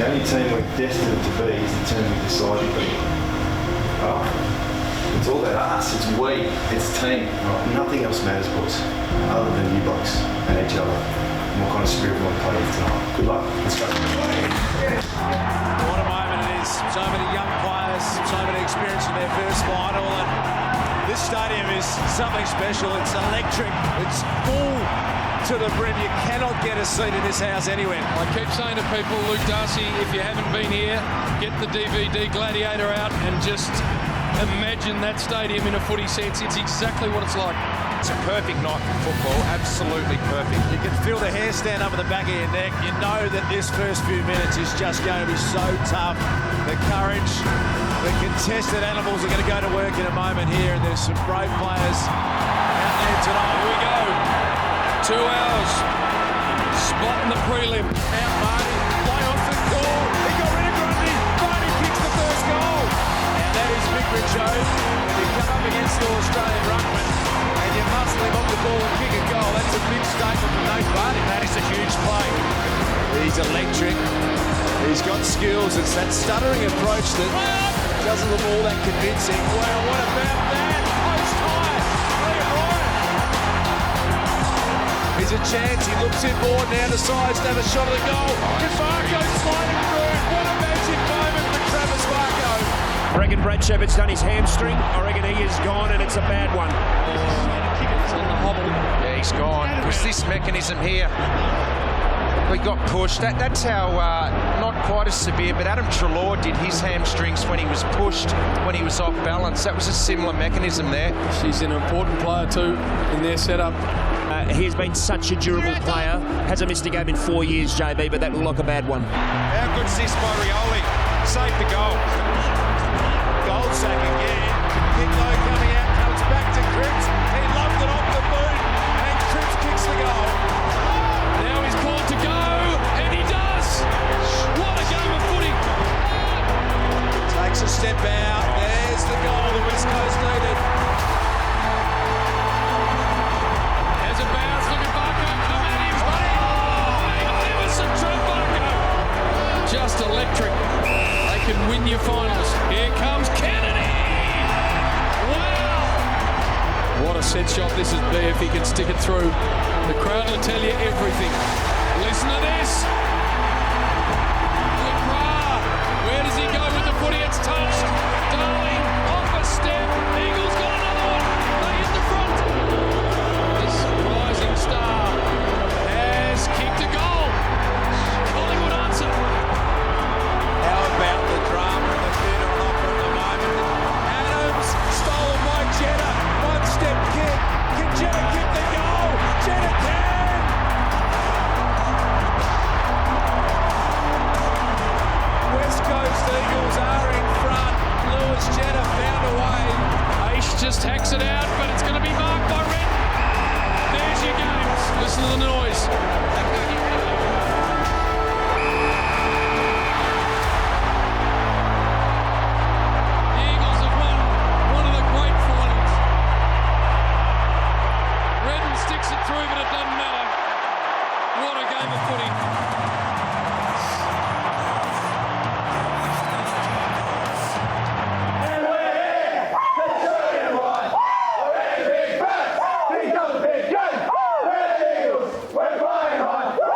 The only team we're destined to be is the team we decide to be. It's all about us, it's we, it's team. Nothing else matters, boys, other than you blokes and each other. And what kind of spirit we want to play with tonight. Good luck. Let's go. What a moment it is. So many young players, so many experience in their first final, and this stadium is something special. It's electric. It's full to the brim. You cannot get a seat in this house anywhere. I keep saying to people, Luke Darcy, if you haven't been here, get the DVD Gladiator out and just imagine that stadium in a footy sense. It's exactly what it's like. It's a perfect night for football, absolutely perfect. You can feel the hair stand up at the back of your neck. You know that this first few minutes is just going to be so tough. The courage, the contested animals are going to go to work in a moment here, and there's some brave players out there tonight. Here we go. 2 hours. Spot in the prelim. Out Marty. Play off the goal. He got rid of Grundy. Marty kicks the first goal. And that is big Richo. When you come up against the Australian ruckman and you muscle him off the ball and kick a goal, that's a big statement from Nate Barty. That is a huge play. He's electric. He's got skills. It's that stuttering approach that doesn't look all that convincing. Wow, what about that? Post high. Liam Ryan. Here's a chance. He looks in more now, decides to have a shot at the goal. Varco sliding through. What a magic moment for Travis Varco. I reckon Brad Shepard's done his hamstring. I reckon he is gone, and it's a bad one. It's on the hobble. Yeah, he's gone. It was this mechanism here. We got pushed. That's how, not quite as severe, but Adam Treloar did his hamstrings when he was pushed, when he was off balance. That was a similar mechanism there. She's an important player too in their setup. He's been such a durable player. Hasn't missed a game in 4 years, JB, but that looked like a bad one. How good's this by Rioli? Safe to goal. Goldsack again. Hitlow coming out, comes back to Cripps. He loved it off the boot, and Cripps kicks the goal. Now he's called to go, and he does. What a game of footy. Takes a step out. There's the goal the West Coast needed. There's a bounce. Look at Barco come at him. Oh, magnificent Trent Barco. Just electric. They can win your finals. Here comes Kennedy. Wow. What a set shot this is be if he can stick it through. The crowd will tell you everything. Listen to this. LeBron. Where does he go with the footy? It's touched. Darling off a step. Eagles got another one. They hit the front. This rising star has kicked a goal. Collingwood answer. How about the drama in the theatre on offer at the moment? Adams stolen by Jetta. One step kick. Can Jetta kick the goal? Jetta can! West Coast Eagles are in front. Lewis Jetta found a way. Aish just hacks it out, but it's going to be marked by Red. There's your games. Listen to the noise. The Eagles have won one of the great finals. Redden sticks it through, but it doesn't matter. What a game of footy. We're flying high.